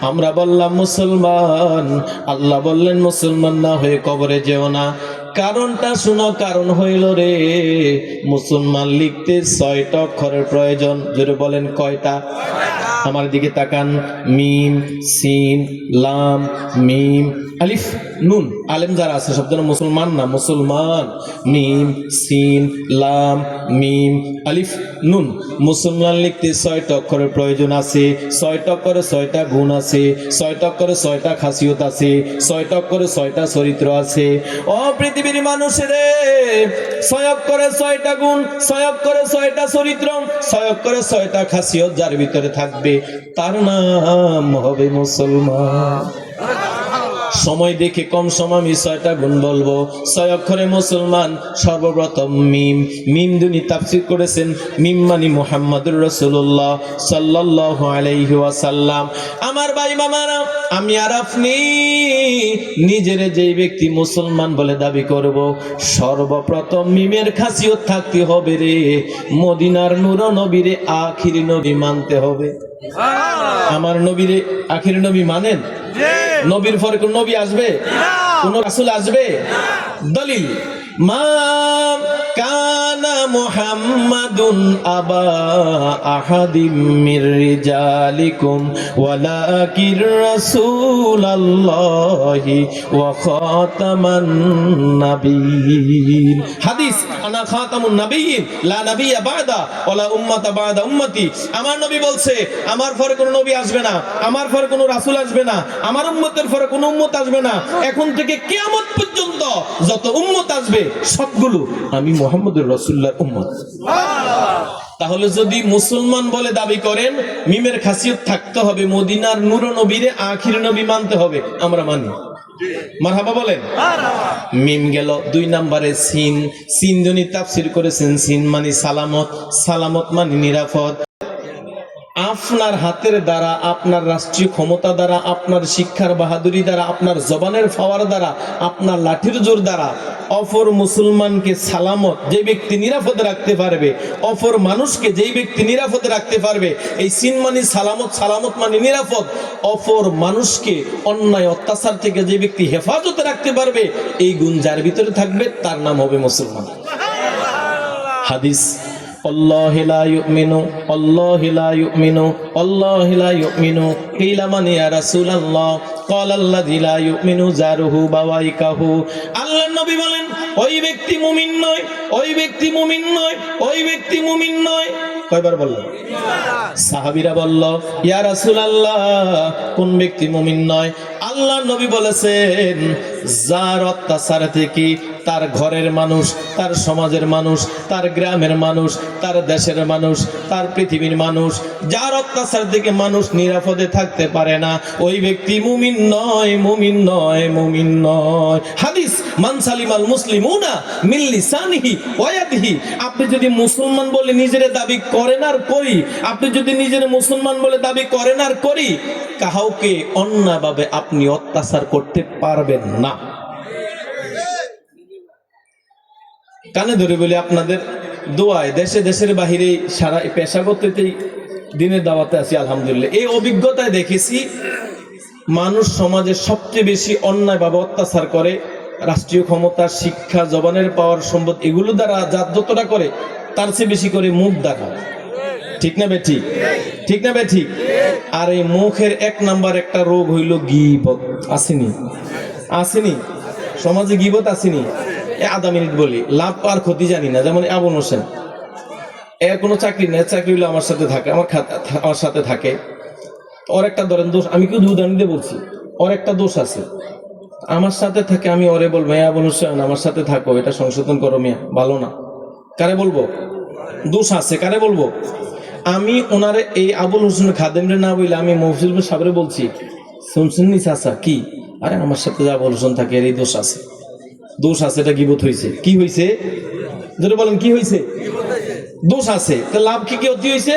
আমরা বললাম মুসলমান, আল্লাহ বললেন মুসলমান না হয়ে কবরে যেও না। কারণটা শুনো, কারণ হইল রে মুসলমান লিখতে 6টা অক্ষরের প্রয়োজন। জোরে বলেন কয়টা? আমার দিকে তাকান। মিম, সিন, লাম, মিম, আলিফ, নুন। আলেম যারা আছে সব যেন মুসলমান না, মুসলমান। মিম, সিন, লাম, মিম, আলিফ, নুন। মুসলমান লিখতে 6টা অক্ষরের প্রয়োজন আছে। 6টা অক্ষরে 6টা গুণ আছে, 6টা অক্ষরে 6টা খাসিয়ত আছে, 6টা অক্ষরে 6টা চরিত্র আছে। ও পৃথিবীর মানুষেরে, 6 অক্ষরে 6টা গুণ, 6 অক্ষরে 6টা চরিত্র, 6 অক্ষরে 6টা খাসিয়ত যার ভিতরে থাকবে তার নাম হবে মুসলমান। সময় দেখে কম সময় আমি 6টা গুণ বলবো। 6 অক্ষরে মুসলমান সর্বপ্রথম মিম। মিম দুনি তাফসীর করেছেন মিম মানে মুহাম্মাদুর রাসূলুল্লাহ সাল্লাল্লাহু আলাইহি ওয়াসাল্লাম। আমার ভাই মামারা, আমি আর আপনি নিজের যেই ব্যক্তি মুসলমান বলে দাবি করব, সর্বপ্রথম মিমের খাসিয়ত থাকতে হবে রে মদিনার নূর নবীরে আখির নবী মানতে হবে। আমার নবীরে আখির নবী মানেন? নবীর পরে কোন নবী আসবে? কোন রাসূল আসবে? দলিল মা কানা মুহাম্মাদুন আবা আহাদিম মির রিজালিকুম ওয়ালাকির রাসূলুল্লাহি ওয়া খাতামান নাবিয়্যিন। হাদিস আনা খাতামুন নাবিয়্যিন লা নাবিয়্যা বাদা ওয়ালা উম্মাতা বাদা উম্মতি। আমার নবী বলছে আমার পরে কোনো নবী আসবে না, আমার পরে কোনো রাসূল আসবে না, আমার উম্মতের পরে কোনো উম্মত আসবে না। এখন থেকে কিয়ামত পর্যন্ত যত উম্মত আসবে সবগুলো আমি মুহাম্মদুর রাসূলুল্লাহর উম্মত। তাহলে যদি মুসলমান বলে দাবি করেন, মিমের খাসিয়ত থাকতে হবে, মদিনার নূর নবীরে আখির নবী মানতে হবে। আমরা মানি, মারহাবা বলেন। মিম গেল। 2 নম্বরে সিন। সিন দুনি তাফসীর করেছেন সিন মানে সালামত, সালামত মানে নিরাপদ। আপনার হাতের দ্বারা, আপনার রাষ্ট্রীয় ক্ষমতা দ্বারা, আপনার শিক্ষার বাহাদুরি দ্বারা, আপনার জবানের পাওয়ার দ্বারা, আপনার লাঠির জোর দ্বারা অপর মুসলমানকে সালামত যে ব্যক্তি নিরাপদে রাখতে পারবে, অপর মানুষকে যেই ব্যক্তি নিরাপদে রাখতে পারবে, এই সিন মানে সালামত, সালামত মানে নিরাপদ। অপর মানুষকে অন্যায় অত্যাচার থেকে যে ব্যক্তি হেফাজতে রাখতে পারবে, এই গুণ যার ভিতরে থাকবে তার নাম হবে মুসলমান। হাদিস আল্লাহু লা ইউমিনু, আল্লাহু লা ইউমিনু, আল্লাহু লা ইউমিনু। কিলা মান ইয়া রাসূলুল্লাহ? ক্বালা আল্লাযী লা ইউমিনু জারুহু বাওয়াইকাহু। আল্লাহর নবী বলেন ওই ব্যক্তি মুমিন নয়, ওই ব্যক্তি মুমিন নয়, ওই ব্যক্তি মুমিন নয়। কয়বার বললেন? সাহাবীরা বলল ইয়া রাসূলুল্লাহ কোন ব্যক্তি মুমিন নয়? আল্লাহর নবী বলেছেন যার অত্যাচার থেকে তার ঘরের মানুষ, তার সমাজের মানুষ, তার গ্রামের মানুষ, তার দেশের মানুষ, তার পৃথিবীর মানুষ, যার অত্যাচার থেকে মানুষ নিরাপদে থাকতে পারে না, ওই ব্যক্তি মুমিন নয়, মুমিন নয়, মুমিন নয়। হাদিস মান সালিমাল মুসলিমুনা মিন লিসানিহি ওয়া ইয়াদিহি। আপনি যদি মুসলমান বলে নিজের দাবি করেন আর করি, আপনি যদি নিজের মুসলমান বলে দাবি করেন আর করি, কাউকে অন্যায়ভাবে আপনি অত্যাচার করতে পারবেন না। কানে ধরে বলি আপনাদের দোয়ায় দেশে দেশের বাহিরে সারা পেশাগততেই দিনের দাওয়াতে আছি আলহামদুলিল্লাহ। এই অভিজ্ঞতায় দেখেছি মানুষ সমাজে সবচেয়ে বেশি অন্যায়ভাবে অত্যাচার করে রাষ্ট্রীয় ক্ষমতা, শিক্ষা, জবানের পাওয়ার, সম্পদ, এগুলো দ্বারা যতটা করে তার চেয়ে বেশি করে মুখ দ্বারা। ঠিক না বেঠিক? ঠিক না বেঠিক? আর এই মুখের 1 নাম্বার একটা রোগ হইল গীবত। আসেনি? আসেনি? সমাজে গীবত আসেনি? আধা মিনিট বলি, লাভ আর ক্ষতি জানি না। যেমন আবুল হোসেন, এর কোনো চাকরি নেই, চাকরি হলো আমার সাথে থাকে, আমার সাথে থাকে। ওর একটা ধরেন দোষ, আমি কিন্তু উদাহরণ দিয়ে বলছি, ওর একটা দোষ আছে, আমার সাথে থাকে, আমি ওরে বলবো আবুল হোসেন আমার সাথে থাকো, এটা সংশোধন করো মিয়া, ভালো না। কারে বলবো? দোষ আছে, কারে বলবো? আমি ওনারে এই আবুল হোসেন খাদেমরে না বললে আমি মফিজুল সাহেবরে বলছি, শুনছেন নি চাচা কি? আরে আমার সাথে যে আবুল হোসেন থাকে এর এই দোষ আছে, দোষ আছে, এটা গীবত হয়েছে। কি হয়েছে? যদি বলেন কি হয়েছে? দোষ আছে। তো লাভ কি ক্ষতি হয়েছে?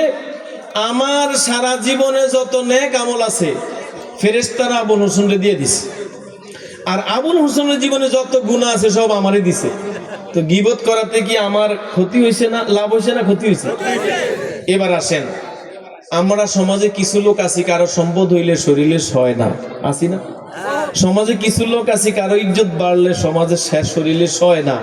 আমার সারা জীবনে যত নেক আমল আছে ফেরেশতারা আবুল হোসেনকে দিয়ে দিছে, আর আবুল হোসেনের জীবনে যত গুনাহ আছে সব আমারই দিছে। তো গীবত করাতে কি আমার ক্ষতি হয়েছে না লাভ হয়েছে না ক্ষতি হয়েছে? এবার আসেন আমরা সমাজে কিছু লোক আছি কারো সম্পদ হইলে শরীরে সয় না, আছি না? সমাজে কিছু লোক আছে কারো ইজ্জত বাড়লে সমাজের শেষ শরীরে সয় না।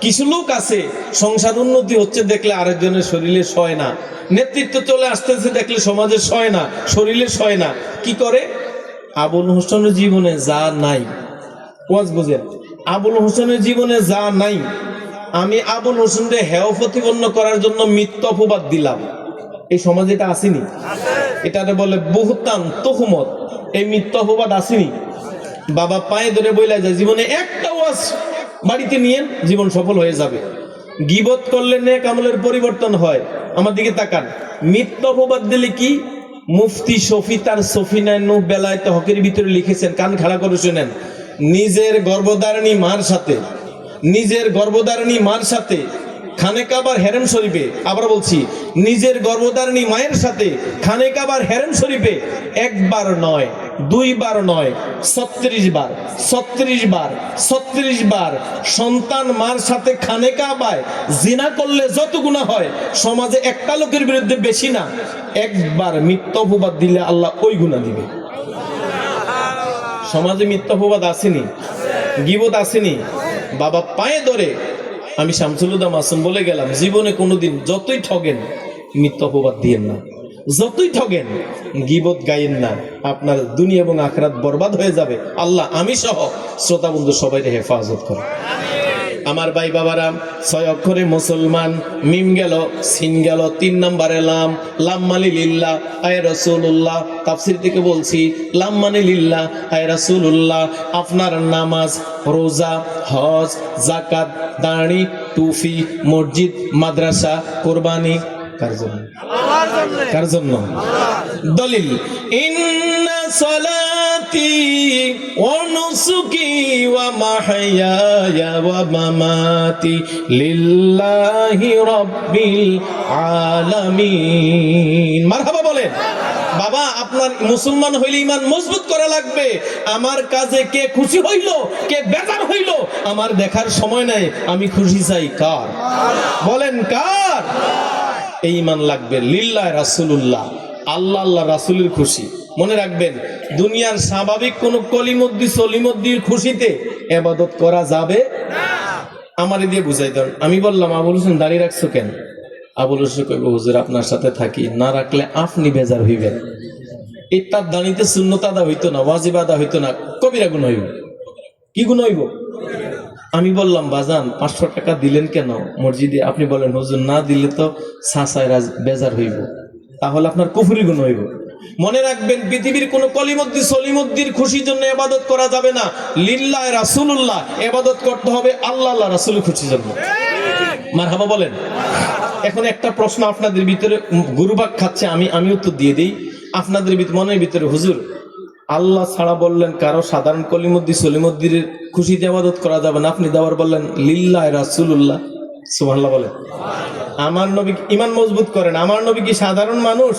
কিছু লোক আছে সংসার উন্নতি হচ্ছে দেখলে আরেকজনের শরীরে সয় না, নেতৃত্ব চলে আসতেছে দেখলে সমাজে সয় না, শরীরে সয় না। কি করে? আবুল হোসেনের জীবনে যা নাই, ওয়াজ বুঝেন, আবুল হোসেনের জীবনে যা নাই, আমি আবুল হোসেনকে হেয় প্রতিপন্ন করার জন্য মিথ্যা অপবাদ দিলাম। এই সমাজে এটা আসেনি? এটারে বলে বুহতান, তহুমত। এই মিথ্যা অপবাদ আসেনি? বাবা পায়ে ধরে বইলা যায়, জীবনে একটা ওয়াজ বাড়িতে নিয়ে জীবন সফল হয়ে যাবে। গীবত করলে নেক আমলের পরিবর্তন হয়। আমার দিকে তাকান, মিথ্যা অপবাদ দিলে কি? মুফতি শফি তার সফিনায় নূহ বেলায়েত হকের ভিতরে লিখেছেন, কান খাড়া করে শুনেন। নিজের গর্ভধারিণী মার সাথে, নিজের গর্ভধারিণী মার সাথে খানে কাবার হেরেম শরীফে, আবার বলছি, নিজের গর্ভধারিণী মায়ের সাথে খানে কাবার হেরেম শরীফে একবার নয়, দুইবার নয়, 36 বার, 36 বার, 36 বার সন্তান মার সাথে খানে কাবায় জিনা করলে যত গুনাহ হয় সমাজে একটা লোকের বিরুদ্ধে বেশি না। একবার মিথ্যা অপবাদ দিলে আল্লাহ ওই গুনাহ দিবে। সমাজে মিথ্যা অপবাদ আসেনি? গীবত আসেনি? বাবা পায়ে ধরে আমি শামসুল হুদা মাসুম বলে গেলাম, জীবনে কোনোদিন যতই ঠগেন মিথ্যা অপবাদ দিয়েন না, যতই ঠগেন গীবত গাইয়েন না, আপনার দুনিয়া এবং আখিরাত বরবাদ হয়ে যাবে। আল্লাহ আমি সহ শ্রোতা বন্ধু সবাই হেফাজত করে। আমার ভাই বাবারা, 6 অক্ষরে মুসলমান, মিম গেল, সিন গেল, 3 নম্বরে লাম। লাম মানে লিল্লাহ আয় রাসূলুল্লাহ। তাফসীর থেকে বলছি, লাম মানে লিল্লাহ আয় রাসূলুল্লাহ। আপনার নামাজ, রোজা, হজ, যাকাত, দাড়ি, টুপি, মসজিদ, মাদ্রাসা, কুরবানি কার জন্য? কার জন্য? দলিল, ইন্না সালাতি ওয়া নুসুকি ওয়া মাহইয়ায়া ওয়া মামাতি লিল্লাহি রাব্বিল আলামিন। মারহাবা বলেন। বাবা, আপনার মুসলমান হইলে ইমান মজবুত করা লাগবে। আমার কাজে কে খুশি হইল, কে বেজার হইল আমার দেখার সময় নাই। আমি খুশি চাই কার? বলেন কার? এই ইমান লাগবে। লিল্লাহ রাসূলুল্লাহ, আল্লাহ আল্লাহ রাসূলের খুশি। মনে রাখবেন, দুনিয়ার স্বাভাবিক কোন কলিমদ্দি সলিমদ্দির খুশিতে ইবাদত করা যাবে না। আমারে দিয়ে বুঝাই দেন। আমি বললাম, আবুল হোসেন দাঁড়িয়ে রাখছো কেন? আবুল হোসেন কইব, হুজুর আপনার সাথে থাকি, না রাখলে আপনি বেজার হইবেন। এই তার দাঁড়িতে সুন্নত আদা হইতো না, ওয়াজিব আদা হইতো না, কবিরা গুণ হইব। কি গুণ হইব? আমি বললাম, বাজান 500 টাকা দিলেন কেন মসজিদে? আপনি বলেন, হুজুর না দিলে তো সাসায়রা বেজার হইব। তাহলে আপনার কুফরি গুণ হইব। মনে রাখবেন, পৃথিবীর কোন কলিমদ্দি সলিমদ্দির খুশির জন্য ইবাদত করা যাবে না। লিল্লাহ রাসূলুল্লাহ, ইবাদত করতে হবে আল্লাহ আল্লাহ রাসূলের খুশির জন্য। মারহাবা বলেন। এখন একটা প্রশ্ন আপনাদের ভিতরে গুরুবাগ খাচ্ছে, আমি উত্তর দিয়ে দিই। আপনাদের মনের ভিতরে, হুজুর আল্লাহ ছাড়া বললেন কারো সাধারণ কলিমদ্দি সলিমদ্দির খুশিতে ইবাদত করা যাবে না, আপনি দাবার বললেন লিল্লাহ রাসূলুল্লাহ। সুবহানাল্লাহ বলেন। আমার নবী ইমান মজবুত করেন। আমার নবী কি সাধারণ মানুষ?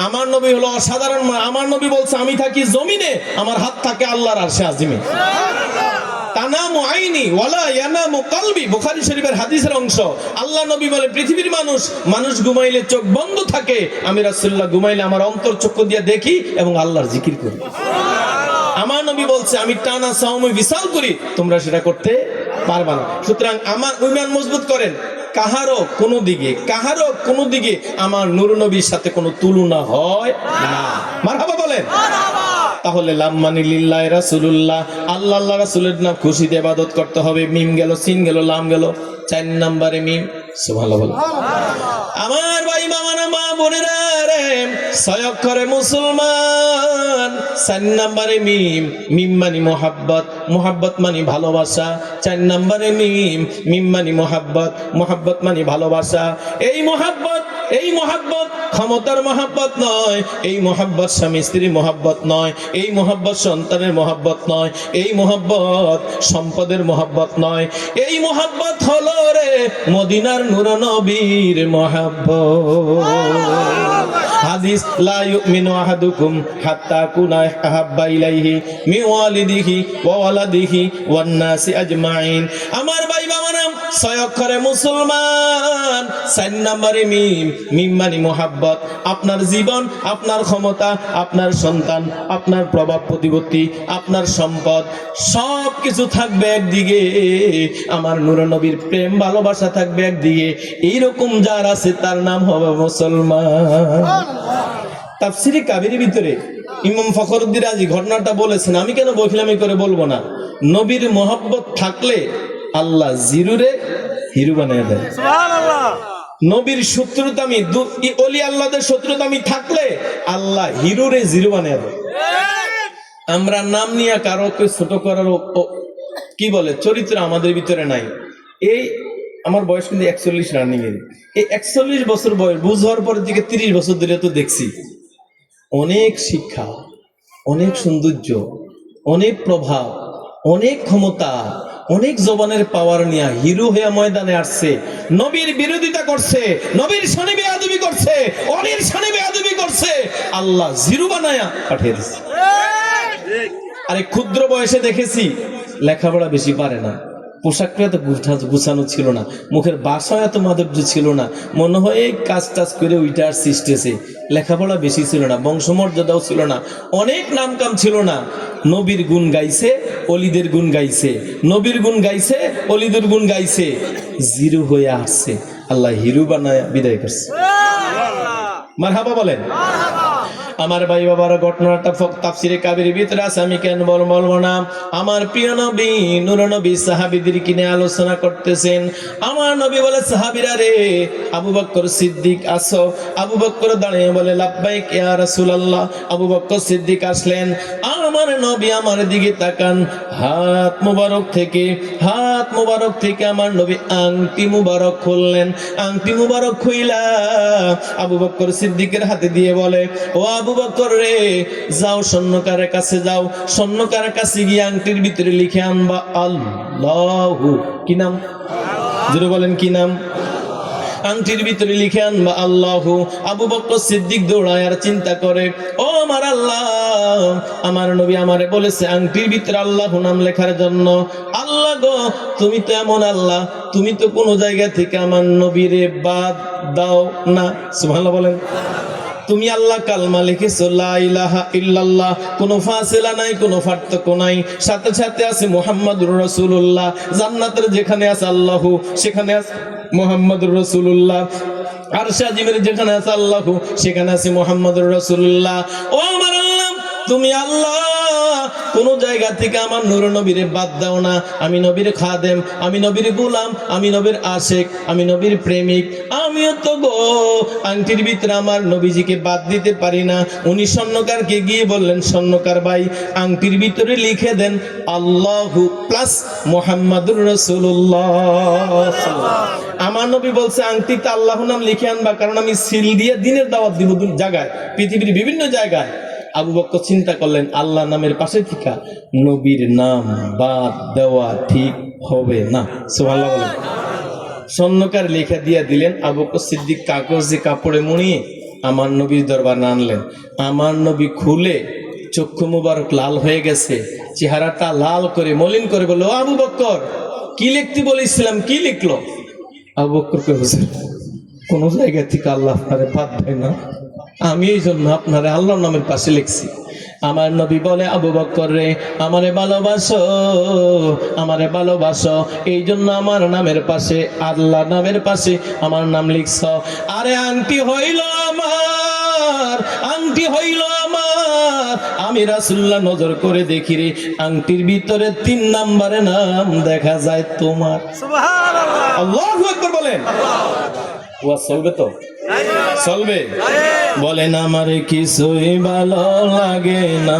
আমার নবী হলো অসাধারণ। আমার নবী বলছে, আমি থাকি জমিনে, আমার হাত থাকে আল্লাহর আরশে আজিমে। তানামু আইনি ওয়ালা ইয়ানামু কলবি, বুখারী শরীফের হাদিসের অংশ। আল্লাহ নবী বলে, পৃথিবীর মানুষ ঘুমাইলে চোখ বন্ধ থাকে, আমি রাসূলুল্লাহ ঘুমাইলে আমার অন্তর চক্ষু দিয়ে দেখি এবং আল্লাহর জিকির করি। আমার নবী বলছে, আমি টানা সাওমে বিশাল করি, তোমরা সেটা করতে পারবা না। সুতরাং আমার ঈমান মজবুত করেন। কাহারও কোনো দিকে আমার নূর নবীর সাথে কোনো তুলনা হয় না। মারহাবা বলেন। তাহলে লাম মানে লিল্লাহ রাসূলুল্লাহ, আল্লাহ আল্লাহ রাসূলের নাম খুশিতে ইবাদত করতে হবে। মিম গেল, সিন গেল, লাম গেল, 4 নম্বরে মিম। সুবহানাল্লাহ বলেন। আমার ভাই মামানা মা বোনেরা রে, 6 অক্ষরে মুসলমান, 4 নম্বরে মিম। মিম মানে মোহাব্বত, মোহাব্বত মানে ভালোবাসা। 4 নম্বরে মিম। মিম মানে মোহাব্বত, মোহাব্বত মানে ভালোবাসা। এই মোহাব্বত ক্ষমতার মোহাব্বত নয়, এই মোহাব্বত স্বামী স্ত্রীর মোহাব্বত নয়, এই মোহাব্বত সন্তানের মোহাব্বত নয়, এই মোহাব্বত সম্পদের মোহাব্বত নয়, এই মোহাব্বত হলো রে মদিনার নূর নবীর মোহাব্বত। হাদিস, লা ইউমিনু আহাদুকুম হাত্তা কুনা আহাব্বা ইলাইহি মিন ওয়ালিদিহি ওয়া ওয়ালাদিহি ওয়ান নাসি আজমাইন। আমার ভাই বাবারা, ছয় অক্ষরে মুসলমান, 4 নম্বরে মিম, মিম মানে মোহাব্বত। আপনার জীবন, আপনার ক্ষমতা, আপনার সন্তান, আপনার প্রভাব প্রতিপত্তি, আপনার সম্পদ সব কিছু থাকবে একদিকে, আমার নূর নবীর প্রেম ভালোবাসা থাকবে একদিকে। এইরকম যার আছে তার নাম হবে মুসলমান। তাফসিরে কাবিরের ভিতরে ইমাম ফখরুদ্দিন রাজি ঘটনাটা বলেছেন, আমি কেন বখিলামি করে বলবো না। নবীর মোহাব্বত থাকলে আল্লাহ জিরুরে হিরু বানিয়ে দেয়। সুবহানাল্লাহ। নবীর শত্রুতামি, ওলি আল্লাহদের শত্রুতামি থাকলে আল্লাহ হিরুরে জিরু বানিয়ে দেয়। আমরা নাম নিয়ে কারো ছোট করার কি বলে চরিত্র আমাদের ভিতরে নাই। এই আমার বয়স কিন্তু 41 রানিং এর। এই 41 বছর বয়স বুঝ হওয়ার পরের দিকে 30 বছর ধরে তো দেখছি অনেক শিক্ষা, অনেক সৌন্দর্য, অনেক প্রভাব, অনেক ক্ষমতা, অনেক জবানের পাওয়ার নিয়ে হিরো হয়ে ময়দানে আসছে, নবীর বিরোধিতা করছে, নবীর শানে বেয়াদবি করছে, অলির শানে বেয়াদবি করছে, আল্লাহ জিরো বানায়া পাঠিয়ে দিচ্ছে। আরে ক্ষুদ্র বয়সে দেখেছি লেখাপড়া বেশি পারে না, পোশাকটা এত গুছানো ছিল না, মুখের বাসা এত মাধুর্য ছিল না, মনে হয় এই কাজ টাজ করে ওইটা আর সৃষ্টেছে। লেখাপড়া বেশি ছিল না, বংশমর্যাদাও ছিল না, অনেক নাম কাম ছিল না। নবীর গুণ গাইছে, অলিদের গুণ গাইছে, নবীর গুণ গাইছে, অলিদের গুণ গাইছে, জিরো হয়ে আসছে, আল্লাহ হিরু বানায় বিদায় করছে। মারহাবা বলেন। আমার ভাই বাবার ঘটনাটা তাফসিরে কাবিরের ভিতরে আছে, আমি কেন বলবো না। আমার প্রিয় নবী নূর নবী সাহাবীদের কিনে আলোচনা করতেছেন। আমার নবী বলে, সাহাবীরা রে, আবু বকর সিদ্দিক আসো। আবু বকর দাঁড়িয়ে বলে, লাব্বাইক ইয়া রাসূলুল্লাহ। আবু বকর সিদ্দিক আসলেন, আমার নবী আমার দিকে তাকান, হাত মুবারক থেকে আমার নবী আংটি মুবারক খুললেন। আংটি মুবারক খুইলা আবু বকর সিদ্দিকের হাতে দিয়ে বলে, ও আবু বকর রে, যাও স্বর্ণকারের কাছে যাও, স্বর্ণকারের কাছে গিয়ে আংটির ভিতরে লিখে আনবা আল্লাহু। কি নাম? জোরে বলেন, কি নাম? আংটির ভিতরে লিখে আনবা আল্লাহু। আবু বকর সিদ্দিক দৌড়ায় আর চিন্তা করে, ও আমার আল্লাহ, আমার নবী আমারে বলেছে আংটির ভিতরে আল্লাহু নাম লেখার জন্য। আল্লাহ গো, তুমি তো এমন আল্লাহ, তুমি তো কোনো জায়গা থেকে আমার নবীরে বাদ দাও না। সুবহানাল্লাহ বলেন। তুমি আল্লাহ কালমা লিখেছো লা ইলাহা ইল্লাল্লাহ, কোনো ফাসিলা নাই, কোনো পার্থক্য নাই, সাথে সাথে আছে মুহাম্মাদুর রাসূলুল্লাহ। জান্নাতের যেখানে আছে আল্লাহু, সেখানে আছে মুহাম্মাদুর রাসূলুল্লাহ। আরশে আজিমের যেখানে আছে আল্লাহু, সেখানে আছে মুহাম্মাদুর রাসূলুল্লাহ। ও আমার আল্লাহ, তুমি আল্লাহ, কোন জায়গা থেকে আমার নূর নবীরে বাদ দাও না। আমি নবীর খাদেম, আমি নবীর গোলাম, আমি নবীর আশিক, আমি নবীর প্রেমিক। আমিও তো গো আংটির ভিতরে আমার নবীজিকে বাদ দিতে পারি না। উনি স্বর্ণকারকে গিয়ে বললেন, স্বর্ণকার ভাই, আংটির ভিতরে লিখে দেন আল্লাহু প্লাস মুহাম্মাদুর রাসূলুল্লাহ। আমার নবী বলছে আংটিতে আল্লাহু নাম লিখে আনবা, কারণ আমি সিল দিয়ে দিনের দাওয়াত দিব জায়গায়, পৃথিবীর বিভিন্ন জায়গায়। আবু বকর চিন্তা করলেন, আল্লাহ নামের পাশে থেকে নবীর নাম বাদ দেওয়া ঠিক হবে না। সুবহানাল্লাহ বলেন। স্বর্ণকার লেখা দিয়ে দিলেন। আবু বকর সিদ্দিক কাগজে কাপড়ে মুড়িয়ে আমার নবীর দরবারে আনলেন। আমার নবী খুলে চক্ষু মুবারক লাল হয়ে গেছে, চেহারাটা লাল করে মলিন করে বলল, ও আবু বকর, কি লিখতে বলেছিলাম, কি লিখলো? আবু বকর কে হুজুর, কোন জায়গা থেকে আল্লাহ আপনারে বাদ দেয় না, আমি এই জন্য আপনার আল্লাহর নামের পাশে লিখছি। আমার নবী বলে, আবু বকর রে, আমারে ভালোবাসো, আমারে ভালোবাসো, এই জন্য আমার নামের পাশে, আল্লাহ নামের পাশে আমার নাম লিখছ। আরে আংটি হইল আমার, আংটি হইল আমার, আমি রাসূলুল্লাহ নজর করে দেখি রে, আংটির ভিতরে 3 নম্বরে নাম দেখা যায় তোমার। সুবহানাল্লাহ, আল্লাহু আকবার বলেন। ওয়া চলবে তো? চলবে। বলেন, আমার কিছুই ভালো লাগে না,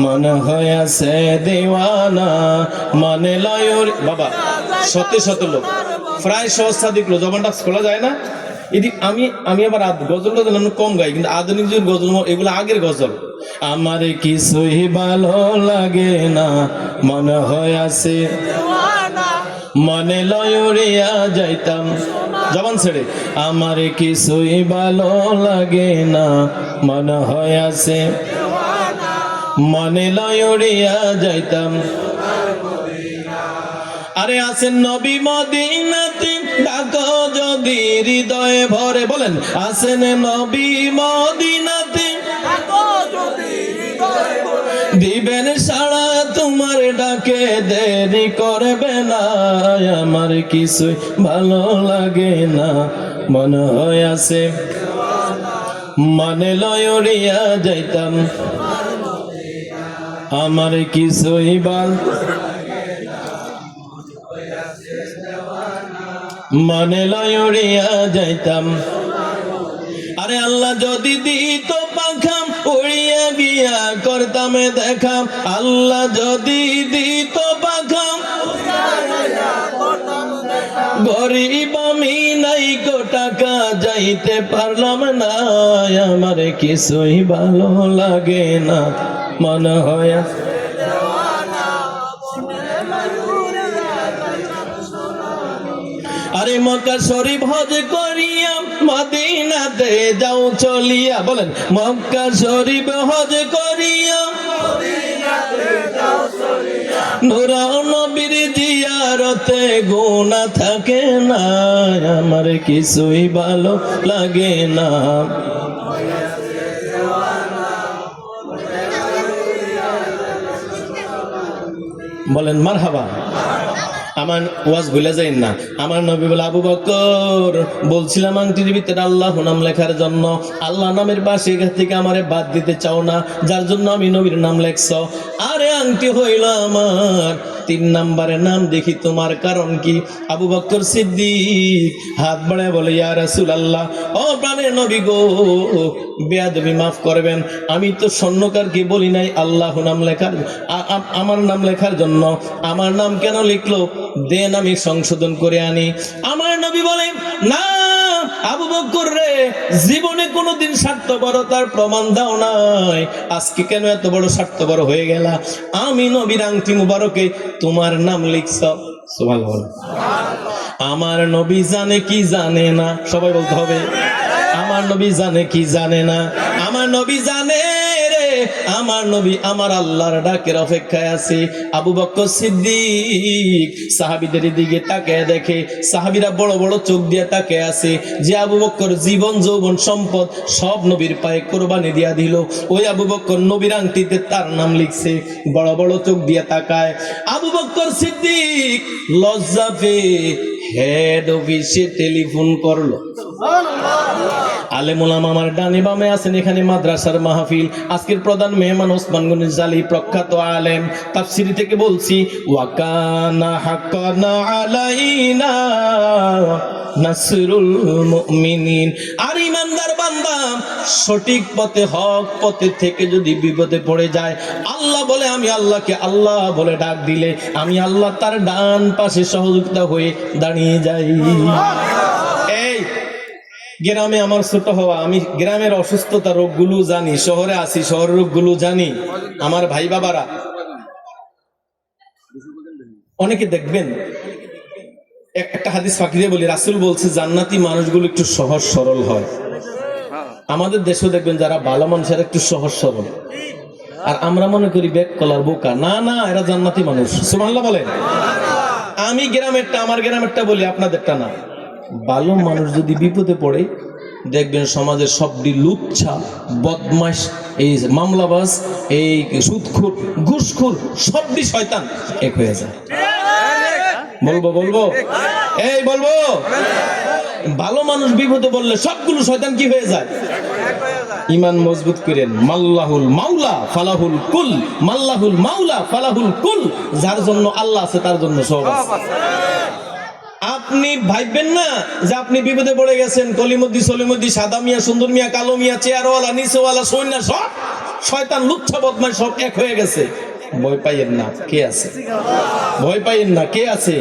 মনে হয়েছে দিওয়ানা, মানে লয়র বাবা শত শত লোক, প্রায় সহস্রাধিক লোক, জবানটা খোলা যায় না। এদিক আমি আবার গজল কম গাই, কিন্তু আধুনিক যুগের গজল এগুলো আগের গজল। আমার কিছুই ভালো লাগে না, মনে হয়েছে মনে লয়রিয়া যাইতাম, জবান ছেড়ে, আমার কিছুই ভালো লাগে না, মনে হয়েছে মনে লয়রিয়া যাইতাম। আরে আছেন নবী মদিনাতে, ডাকো যদি হৃদয়ে ভরে, বলেন আছেন নবী মদিনাতে, দিবেন সাড়া তোমার ডাকে, দেরি করবে না, আমার কিছুই ভালো লাগে না, মনে হয় আছে মানে লয়রিয়া যাইতাম, আমার কিছুই মানে লয়রিয়া যাইতাম। আরে আল্লাহ যদি দিত পাখা, উড়িয়া গিয়া করতাম দেখা, আল্লাহ যদি দিত পাখা, গরিব আমি নাই গো টাকা, যাইতে পারলাম না, আমার কিছুই ভালো লাগে না, মনে হয় আরে মক্কা শরীফ হজ করিয়া মদিনাতে যাও চলিয়া, বলেন মক্কা শরীফ হজ করিয়া নূর নবীর জিয়ারতে গুনাহ থাকে না, আমার কিছুই ভালো লাগে না। বলেন মারহাবা। আমার ওয়াজ ভুলে যাই না। আমার নবী বলে, আবু বকর বলছিলাম আংটির ভিতরে আল্লাহ নাম লেখার জন্য, আল্লাহ নামের পাশে থেকে আমারে বাদ দিতে চাও না, যার জন্য আমি নবীর নাম লেখছ। আরে আংটি হইল আমার 3 নম্বরের নাম, দেখি তোমার কারণ কি? আবু বকর সিদ্দিক হাত বাড়ায় বলে, ইয়া রাসূলুল্লাহ, ও প্রাণের নবী গো, বেয়াদবি মাফ করবেন, আমি তো স্বর্ণকারকে বলি নাই আল্লাহ নাম লেখার, আমার নাম লেখার জন্য। আমার নাম কেন লিখলো দেন, আমি সংশোধন করে আনি। আমার নবী বলে, না আবু বকর রে, জীবনে কোনোদিন স্বার্থপরতার প্রমাণ দাও নাই, আজকে কেন এত বড় স্বার্থপর হয়ে গেলা? আমি নবীর আংটি মুবারকে তোমার নাম লিখছ। সুবহানাল্লাহ। আমার নবী জানে কি জানে না? সবাই বলতে হবে, আমার নবী জানে কি জানে না? আমার নবী জানে রে, আমার নবী আমার আল্লাহর ডাকের অপেক্ষায় আছে। আবু বকর সিদ্দিক সাহাবীদের দিকে তাকিয়ে দেখে, সাহাবীরা বড় বড় চোখ দিয়ে তাকিয়ে আছে, যে আবু বকর জীবন যৌবন সম্পদ সব নবীর পায়ে কোরবানি দিয়া দিল, ওই আবু বকর নবীর আংটিতে তার নাম লিখছে, বড় বড় চোখ দিয়ে তাকায়। আবু বকর সিদ্দিক লজ্জা পেয়ে হেড অফিসে টেলিফোন করলো। আলেম ওলামা আমার ডানে বামে আছেন, এখানে মাদ্রাসার মাহফিল, আজকের প্রধান মেহমান ওসমান গনি জালি, প্রখ্যাত আলেম, তাফসীর থেকে বলছি, ওয়াকানা হাক্কানা আলাইনা নাসরুল মুমিনিন। আর ইমানদার বান্দা সঠিক পথে হক পথে থেকে যদি বিপদে পড়ে যায়, আল্লাহ বলে, আমি আল্লাহকে আল্লাহ বলে ডাক দিলে আমি আল্লাহ তার ডান পাশে সহযোগিতা হয়ে দাঁড়িয়ে যাই। এই গ্রামে আমার ছোট হওয়া, আমি গ্রামের অসুস্থতা রোগগুলো জানি, শহরে আছি শহরের রোগগুলো জানি। আমার ভাই বাবারা অনেকে দেখবেন, একটা হাদিস ফাঁকি দিয়ে বলি, রাসূল বলছে জান্নাতি মানুষগুলো একটু সহজ সরল হয়। আমাদের দেশেও দেখবেন যারা ভালো মানুষেরা একটু সহজ সরল, আর আমরা মনে করি ব্যাক কলার বোকা। না না, এরা জান্নাতি মানুষ। সুবহানাল্লাহ বলেন। আমি গ্রামেরটা, আমার গ্রামেরটা বলি, আপনাদেরটা না। ভালো মানুষ যদি বিপদে পড়ে, দেখবেন সমাজের সবটি লুচ্ছা বদমাশ, এই মামলাবাজ, এই সুদখোর ঘুষখোর, সবটি শয়তান এক হয়ে যায়। বলবো বলবো এই বলবো, ভালো মানুষ বিপদে বললে সবগুলো শয়তান কি হয়ে যায়? ইমান মজবুত করেন, মাল্লাহুল মাওলা ফালাহুল কুল, মাল্লাহুল মাওলা ফালাহুল কুল, যার জন্য আল্লাহ আছে তার জন্য সব আছে। আপনি ভাববেন না যে আপনি বিপদে পড়ে গেছেন, কলিমুদ্দি সলিমুদ্দি, সাদা মিয়া, সুন্দর মিয়া, কালো মিয়া, চেয়ারওয়ালা, নিচেওয়ালা, সৈন্য, সব শয়তান লুচ্ছা বদমাশ সব এক হয়ে গেছে। ভয় পাইয়েন না, কে আছে? ভয় পাইয়েন না, কে আছে?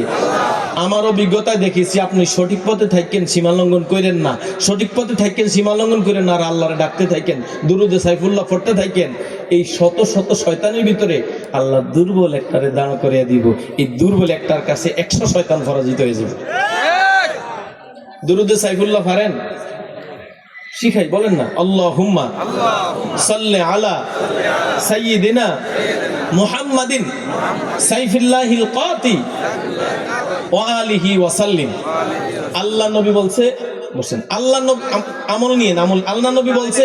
আমার অভিজ্ঞতায় দেখেছি, আপনি সঠিক পথে থাকেন, সীমা লঙ্ঘন করেন না, সঠিক পথে থাকেন, সীমা লঙ্ঘন করেন না, আর আল্লাহরে ডাকতে থাকেন, দুরুদে সাইফুল্লাহ পড়তে থাকেন, এই শত শত শয়তানের ভিতরে আল্লাহ দুর্বল একটারে দাঁড় করিয়ে দিব। এই দুর্বল একটার কাছে 100 শয়তান পরাজিত হয়ে যাবে। দুরুদে সাইফুল্লাহ পারেন? শিখাই, বলেন না, আল্লাহুম্মা সাল্লি আলা সাইয়্যিদিনা মুহাম্মাদিন সাইফিল্লাহিল কাতি ওয়া আলিহি ওয়া সাল্লিম। আল্লাহ নবী বলছে, বলছেন আল্লাহ নবী, আমল নিয়ে আমল, আল্লাহ নবী বলছে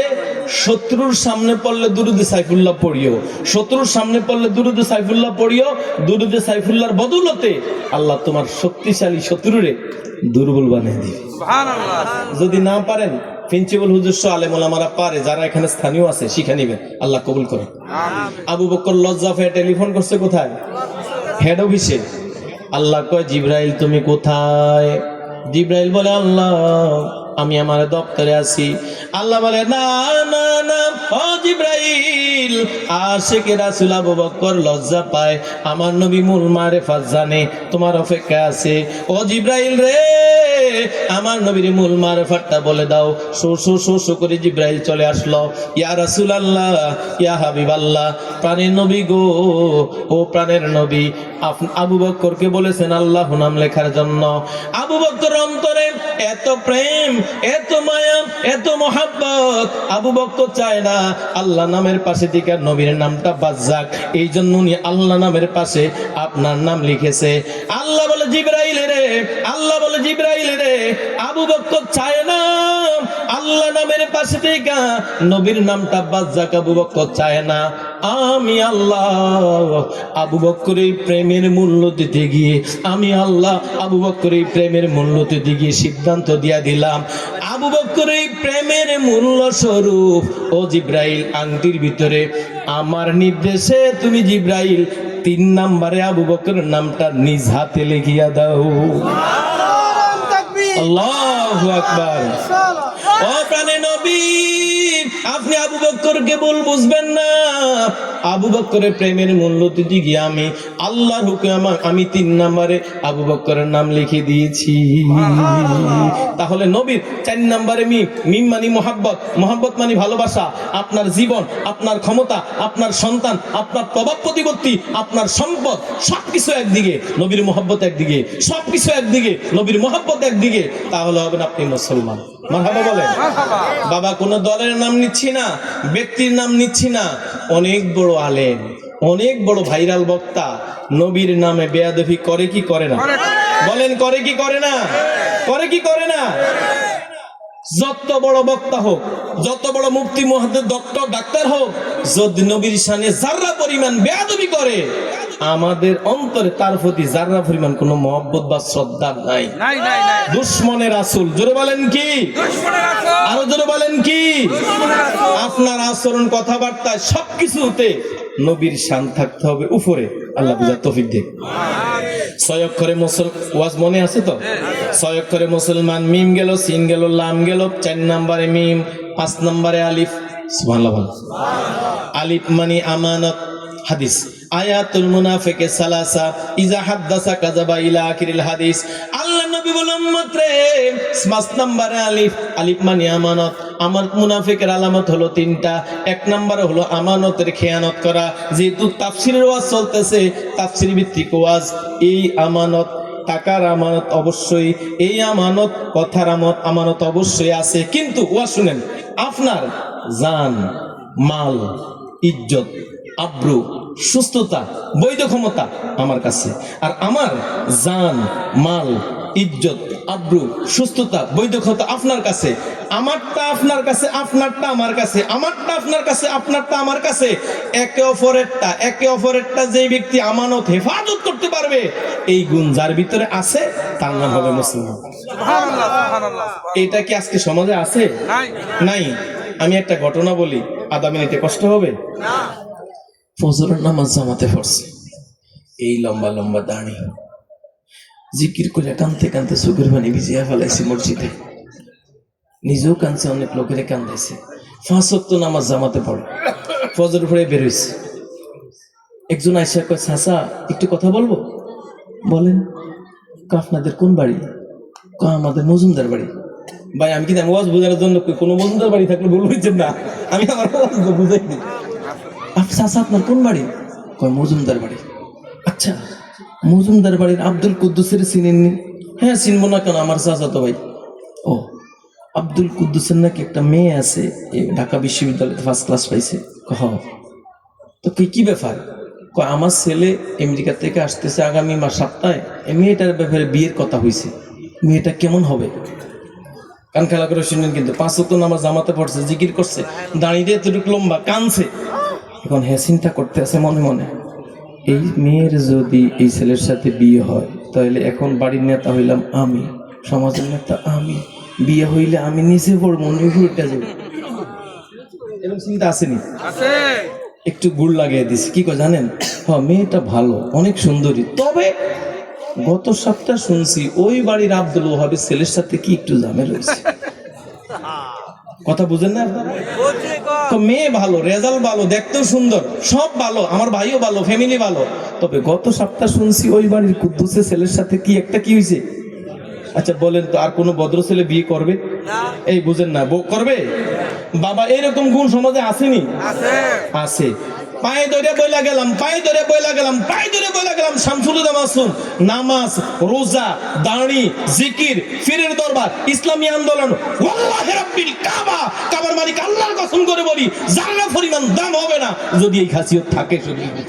শত্রুর সামনে পড়লে দুরুদে সাইফুল্লাহ পড়িও, শত্রুর সামনে পড়লে দুরুদে সাইফুল্লাহ পড়িও, দুরুদে সাইফুল্লাহর বদৌলতে আল্লাহ তোমার শক্তিশালী শত্রুরে দুর্বল বানিয়ে দিবে। সুবহানাল্লাহ। যদি না পারেন প্রিন্সিপাল হুজুর সহ আলেম ওলামারা পারে, যারা এখানে স্থানীয় আছে শিখে নিবেন, আল্লাহ কবুল করে। আবু বকর লজ্জা পেয়ে টেলিফোন করছে কোথায়? হেড অফিসে। আল্লাহ কয় জিবরাইল তুমি কোথায়? জিবরাইল বলে আল্লাহ আমি আমার দপ্তরে আছি। আল্লাহ বলে না না না ও জিবরাইল, আশিকে রাসূল আবু বকর লজ্জা পায়, আমার নবী মূল মারেফাত জানে, তোমার অপেক্ষা আছে। ও জিবরাইল রে, আমার নবীর মূল মারেফাতটা বলে দাও। শো করে জিবরাইল চলে আসলো। ইয়া রাসূলুল্লাহ, ইয়া হাবিবাল্লাহ, প্রাণের নবী গো, ও প্রাণের নবী, আবু বকরকে বলেছেন আল্লাহ নাম লেখার জন্য। আবু বকর অন্তরে এত প্রেম, এত মায়া, এত মহাব্বত, আবু বকর চায় না আল্লাহ নামের পাশে দিকে নবীর নামটা বাদ যাক, এই জন্য উনি আল্লাহ নামের পাশে আপনার নাম লিখেছে। আল্লাহ বলে জিবরাইল রে, আল্লাহ বলে জিবরাইল রে, আবু বকর চায় না আল্লাহ নামের পাশে দিকে নবীর নামটা বাদ যাক, আবু বকর চায় না। আমি আল্লাহ আবু বকরের প্রেমের মূল্য দিতে গিয়ে, আমি আল্লাহ আবু বকরের প্রেমের মূল্য দিতে গিয়ে সিদ্ধান্ত দিয়া দিলাম, আবু বকরের প্রেমের মূল্য স্বরূপ ও জিবরাইল আংটির ভিতরে আমার নির্দেশে তুমি জিবরাইল 3 নম্বরে আবু বকরের নামটা নিজ হাতে লিখিয়া দাও। আল্লাহু আকবার। ও প্রাণের নবী, আপনি আবু বকরকে ভুল বুঝবেন না। আবু বকরের প্রেমের মূল্য দিতে গিয়ে আমি আল্লাহর হুকুম আমি 3 নম্বরে আবু বকরের নাম লিখে দিয়েছি। তাহলে নবীর 4 নম্বরে মিম মানে মহাব্বত, মহাব্বত মানে ভালোবাসা। আপনার জীবন, আপনার ক্ষমতা, আপনার সন্তান, আপনার প্রভাব প্রতিপত্তি, আপনার সম্পদ, সবকিছু একদিকে, নবীর মহাব্বত একদিকে, সবকিছু একদিকে, নবীর মহাব্বত একদিকে, তাহলে হবেন আপনি মুসলমান। মারহাবা বলেন। বাবা কোন দলের নাম নিচ্ছি না, ব্যক্তির নাম নিচ্ছি না, অনেক বড় আলেম, অনেক বড় ভাইরাল বক্তা নবীর নামে বেয়াদবি করে কি করে না? বলেন করে কি করে না? করে কি করে না? যত বড় বক্তা হোক, যত বড় মুফতি মুহাদ্দিস ডক্টর ডাক্তার হোক, যদি নবীর শানে যাররা পরিমাণ বেয়াদবি করে, আমাদের অন্তরে তার প্রতি যাররা পরিমাণ কোনো মহব্বত বা শ্রদ্ধা নাই। দুশমনের রাসূল, জোরে বলেন কি? আরো জোরে বলেন কি? আপনার আচরণ, কথাবার্তায়, সবকিছুতে নবীর শান থাকতে হবে উপরে। আল্লাহ বুঝার তৌফিক দিক। 6 অক্ষরে ওয়াজ মনে আছে তো? 6 অক্ষরে মুসলমান, মিম গেল, সিন গেল, লাম গেল, 4 নম্বরে মিম, 5 নম্বরে আলিফ। সুবহানাল্লাহ। আলিফ মানে আমানত। হাদিস আয়াতুল মুনাফিকে সালাসা ইজা হাদাসা কাযাবা ইলা আখিরিল হাদিস। আল্লাহ নবী বলেন উম্মত রে, 5 নম্বরে আলিফ, আলিফ মানে আমানত। আমার মুনাফিকের আলামত হলো 3টা। 1 নম্বরে হলো আমানতের খেয়ানত করা। যেহেতু তাফসীরের ওয়াজ চলতেছে, তাফসীর ভিত্তিক ওয়াজ, এই আমানত, টাকার আমানত অবশ্যই, এই আমানত, কথার আমানত অবশ্যই আছে। কিন্তু ওয়াজ শুনেন, আপনার জান, মাল, ইজ্জত, আব্রু, সুস্থতা, বৈধ ক্ষমতা আমার কাছে, আর আমার জান, মাল, ইজ্জত, আব্রু, সুস্থতা, বৈধ ক্ষমতা আপনার কাছে। আমারটা আপনার কাছে, আপনারটা আমার কাছে, আমারটা আপনার কাছে, আপনারটা আমার কাছে। একে অপরেরটা যে ব্যক্তি আমানত হেফাজত করতে পারবে, এই গুণ যার ভিতরে আছে, তার নাম হবে মুসলমান। এটা কি আজকে সমাজে আছে? নাই। আমি একটা ঘটনা বলি, আধা মিনিটে কষ্ট হবে না। ফজরের নামাজ জামাতে পড়ছে, এই লম্বা লম্বা দাঁড়ি, জিকির করে কানতে কানতে চোখের পানি ভিজিয়ে ফেলাইছে মসজিদে, নিজেও কানছে, অনেক লোকেরে কান্দাইছে। 5 ওয়াক্ত নামাজ জামাতে পড়ে, ফজর পড়ে বেরোইছে। একজন আইসা কয়, চাচা একটু কথা বলবো? বলেন। আপনাদের কোন বাড়ি? আমাদের মজুমদার বাড়ি। ভাই আমি কি ওয়াজ বোঝানোর জন্য কোনো মজুমদার বাড়ি থাকলে ভুল হয়েছেন না, আমি আমার বুঝাই দিই। চাচা আপনার কোন বাড়ি? কয় মজুমদার বাড়ি। আচ্ছা, মজুমদার বাড়ির আব্দুল কুদ্দুসের চিনেননি? হ্যাঁ চিনবো না কেন, আমার চাচা তো ভাই। ও, আব্দুল কুদ্দুসের নাকি একটা মেয়ে আছে, ঢাকা বিশ্ববিদ্যালয়ে 1st ক্লাস পাইছে। তো কি ব্যাপার? আমার ছেলে আমেরিকা থেকে আসতেছে আগামী সপ্তাহে, এই মেয়েটার ব্যাপারে বিয়ের কথা হয়েছে, মেয়েটা কেমন হবে? কান খেলা করে শুনেন কিন্তু, 5 ওয়াক্ত নামাজ জামাতে পড়ছে, জিকির করছে, দাঁড়িয়ে এতটুকু লম্বা, কানছে। এখন হ্যাঁ চিন্তা করতে আছে মনে মনে, এই মেয়ের যদি এই ছেলের সাথে বিয়ে হয় তাহলে এখন বাড়ির নেতা হইলাম আমি, সমাজের নেতা আমি, বিয়ে হইলে আমি নিচে পড়বো, উল্টা যাবো। এরকম চিন্তা আসেনি? একটু গুড় লাগিয়ে দিছি, কি কয় জানেন? হ্যাঁ মেয়েটা ভালো, অনেক সুন্দরী, তবে গত সপ্তাহ শুনছি ওই বাড়ির আব্দুল ওহাবের ছেলের সাথে কি একটু ঝামেলা হয়েছে। কথা বুঝেন না? তো মেয়ে ভালো, রেজাল্ট ভালো, দেখতেও সুন্দর, সব ভালো, আমার ভাইও ভালো, ফ্যামিলি ভালো, তবে গত সপ্তাহ শুনছি ওই বাড়ির কুদ্দুসের ছেলের সাথে কি একটা কি হয়েছে। আচ্ছা বলেন তো, আর কোনো ভদ্র ছেলে বিয়ে করবে? এই বুঝেন না, করবে? বাবা এরকম গুণ সমাজে আসেনি? আছে। পায়ে ধরে বইলা গেলাম, পায়ে ধরে বইলা গেলাম, পায়ে ধরে বইলা গেলাম, শামসুল মাসুম নামাজ, রোজা, দাঁড়ি, জিকির, ফিরের দরবার, ইসলামী আন্দোলন, ওয়াল্লাহি রাব্বিল কাবা, কাবার মালিক আল্লাহর কসম করে বলি জান্নাত পরিমাণ দাম হবে না যদি এই খাসিয়ত থাকে শরীরে।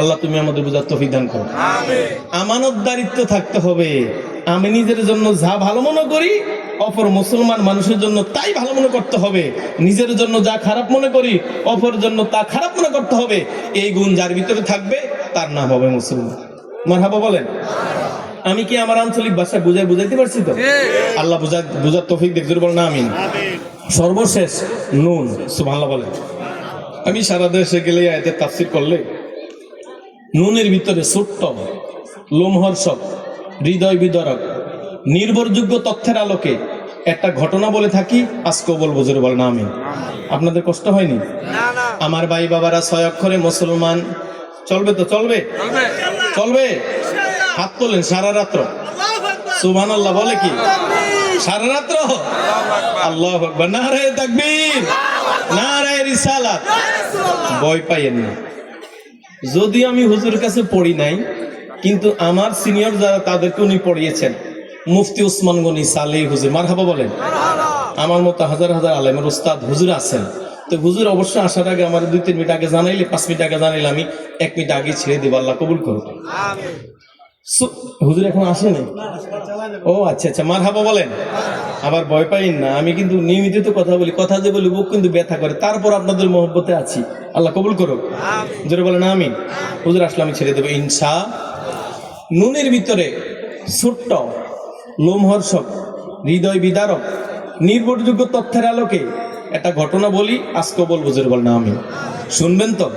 আল্লাহ তুমি আমাদের বুঝার তৌফিক দান করো। আমিন। আমানতদারিত্ব থাকতে হবে। আমি নিজের জন্য যা ভালো মনে করি অপর মুসলমান মানুষের জন্য তাই ভালো মনে করতে হবে, নিজের জন্য যা খারাপ মনে করি অপর জন্য তা খারাপ মনে করতে হবে। এই গুণ যার ভিতরে থাকবে তার নাম হবে মুসলমান। মারহাবা বলেন। আমি কি আমার আঞ্চলিক ভাষা বুঝাইতে পারছি তো? আল্লাহ বুঝার তৌফিক দেখ, জোরে বলেন আমিন। সর্বশেষ নুন, সুবহানাল্লাহ বলেন। আমি সারা দেশে গেলে আয়াতের তাফসীর করলে নুনের ভিতরে ছোট্ট, লোমহর্ষক, হৃদয় বিদারক, নির্ভরযোগ্য তথ্যের আলোকে একটা ঘটনা বলে থাকি, আজকে বলবো, জোরে বলেন আমিন। আপনাদের কষ্ট হয়নি? আমার ভাই বাবারা 6 অক্ষরে মুসলমান, চলবে তো? চলবে, চলবে। হাত তোলেন। সারা রাত্র সুবহানাল্লাহ বলে কি? সারা রাত্র আল্লাহু আকবার, নারায়ে তাকবীর, নারায়ে রিসালাত। ভয় পাইয়েন না। যদি আমি হুজুরের কাছে পড়ি নাই, কিন্তু আমার সিনিয়র যারা তাদেরকে উনি পড়িয়েছেন, মুফতি ওসমান গনি সালেহ হুজুর, মারহাবা বলেন। আমার মতো হাজার হাজার আলেমের উস্তাদ হুজুর আছেন। তো হুজুর অবশ্যই আসার আগে আমার 2-3 মিনিট আগে জানাইলে, 5 মিনিট আগে জানাইলে আমি 1 মিনিট আগে ছেড়ে দিব। আল্লাহ কবুল করুন। হুজুর এখন আসেনি? ও আচ্ছা আচ্ছা, মারহাবা বলেন। আবার ভয় পাইন না, আমি কিন্তু নিয়মিত কথা বলি, কথা যে বলি বুক কিন্তু ব্যথা করে, তারপর আপনাদের মহব্বতে আছি। আল্লাহ কবুল করুক, জোরে বলেন আমিন। হুজুর আসলে আমি ছেড়ে দেবো ইনশা। নুনের ভিতরে ছোট্ট, লোমহর্ষক, হৃদয় বিদারক, নির্ভরযোগ্য তথ্যের আলোকে একটা ঘটনা বলি, আজকে বলবো, জোরে বলেন আমিন। শুনবেন তো?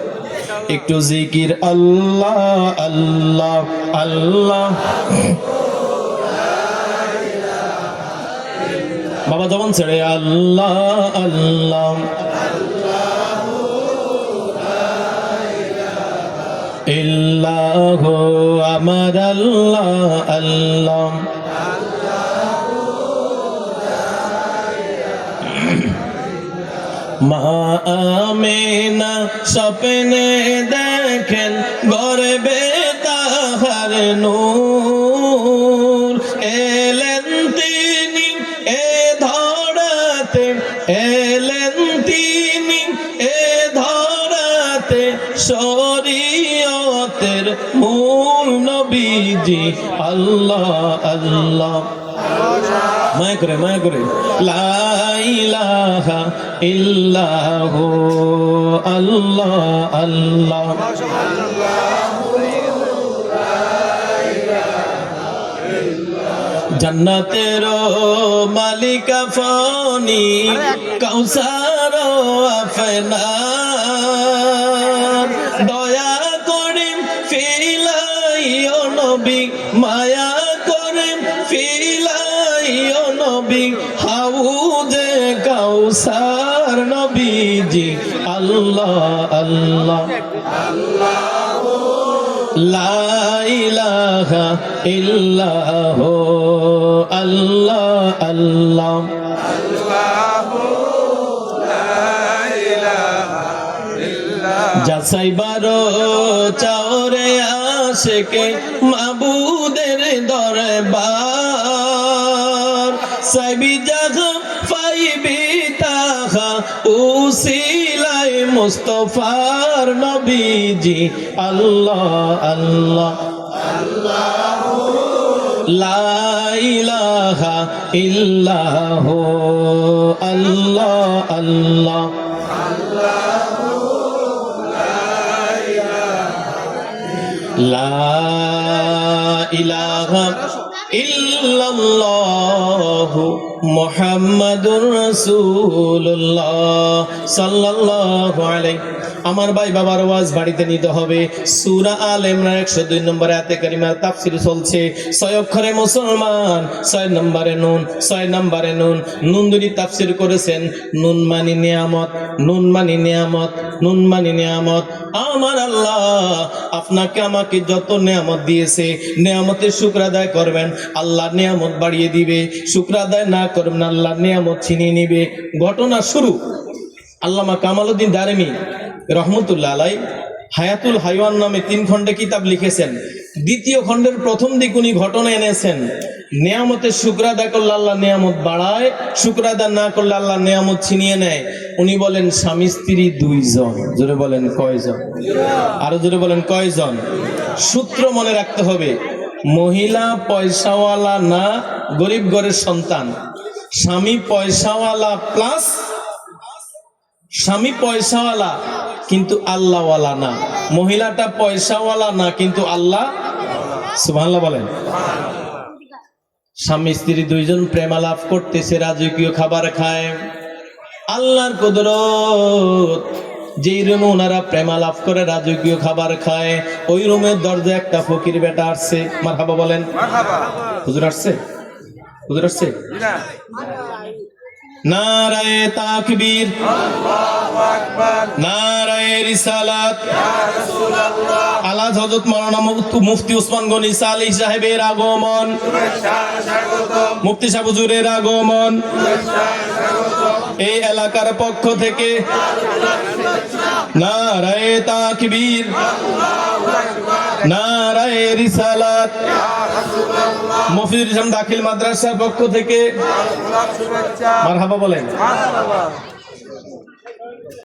একটু জিকির আল্লাহ আল্লাহ আল্লাহ। বাবা জবান ছেড়ে আল্লাহ আল্লাহ ইল্লাহু, আমার আল্লাহ আল্লাহ। মা আমিনা স্বপ্নে দেখেন গর্বে তাহার নূর, এলেন তিনি এ ধরাতে, এলেন তিনি এ ধরাতে, শরীয়তের মূল নবীজি আল্লাহ আল্লাহ। মায়া করে, মায়া করে, লা ইলাহা ইল্লাহু আল্লাহ আল্লাহ। জান্নাতের মালিক ফনি, কাউসার আফনার, দয়া করে ফিলাইও নবী, মায়া করে ফিলাইও নবী, হাউজে কাউসার নবীজি আল্লাহ আল্লাহ। লা ইলাহা ইল্লাহু আল্লাহ আল্লাহ। যাচাইবার চাওরে আশিকে মাবুদের দরবার, সাইবি জাগা পাইবি তাহা উসিলাই মুস্তফার নবীজি আল্লাহ আল্লাহ লা ইলাহা ইল্লাহু আল্লাহ আল্লাহ লা ইলাহা ইল্লাল্লাহু মুহাম্মাদুর রাসূলুল্লাহ সাল্লাল্লাহু আলাইহি। আমার ভাই বাবার ওয়াজ বাড়িতে নিতে হবে। সূরা আল ইমরান 102 নম্বর আয়াতে কারিমার তাফসীর চলছে। 6 অক্ষরে মুসলমান, 6 নম্বরে নুন, 6 নম্বরে নুন। নুন দুটি তাফসীর করেছেন নুন মানি নিয়ামত, নুন মানি নিয়ামত, নুন মানি নিয়ামত। আমার আল্লাহ আপনাকে আমাকে যত নিয়ামত দিয়েছে নিয়ামতের শুকর আদায় করবেন, আল্লাহ নিয়ামত বাড়িয়ে দিবে। শুকর আদায় না করবেন, আল্লাহ নিয়ামত ছিনিয়ে নিবে। ঘটনা শুরু। আল্লামা কামালউদ্দিন দারিমি রহমতুল্লাহ আলাই হায়াতুল হাইওয়ান নামে 3 খণ্ডে কিতাব লিখেছেন। দ্বিতীয় খণ্ডের প্রথম দিক উনি ঘটনা এনেছেন। নিয়ামতের শুকর আদায় করলে আল্লাহ নিয়ামত বাড়ায়, শুকর আদায় না করলে আল্লাহ নিয়ামত ছিনিয়ে নেয়। উনি বলেন স্বামী স্ত্রী 2 জন। জোরে বলেন কয়জন? আরো জোরে বলেন কয়জন? সূত্র মনে রাখতে হবে, মহিলা পয়সাওয়ালা না গরিব ঘরের সন্তান, স্বামী পয়সাওয়ালা প্লাস স্বামী পয়সাওয়ালা কিন্তু আল্লাহওয়ালা না, মহিলাটা পয়সাওয়ালা না কিন্তু আল্লাহ। সুবহানাল্লাহ বলেন। স্বামী স্ত্রী 2 জন প্রেমালাপ করতেছে, রাজকীয় খাবার খায়। আল্লাহর কুদরত, যেই রুমে ওনারা প্রেমালাপ করে রাজকীয় খাবার খায়, ওই রুমের দরজা একটা ফকির বেটা আসছে। মারহাবা বলেন। হুজুর আসছে? হুজুর আসছে? নারায়ে তাকবীর, আল্লাহু আকবার, নারায়ে রিসালাত, ইয়া রাসূলুল্লাহ। আলা হযরত মাওলানা মুফতি ওসমান গনি সালেহ সাহেবের আগমন, শুভেচ্ছা স্বাগতম। মুফতি সাহেব হুজুরের আগমন, শুভেচ্ছা স্বাগতম। এই এলাকার পক্ষ থেকে নারায়ে তাকবীর, আল্লাহু আকবার, নারায়ে রিসালাত, ইয়া রাসূলুল্লাহ। মফিজুল ইসলাম দাখিল মাদ্রাসার পক্ষ থেকে শুভেচ্ছা। মারহাবা বলেন। মারহাবা।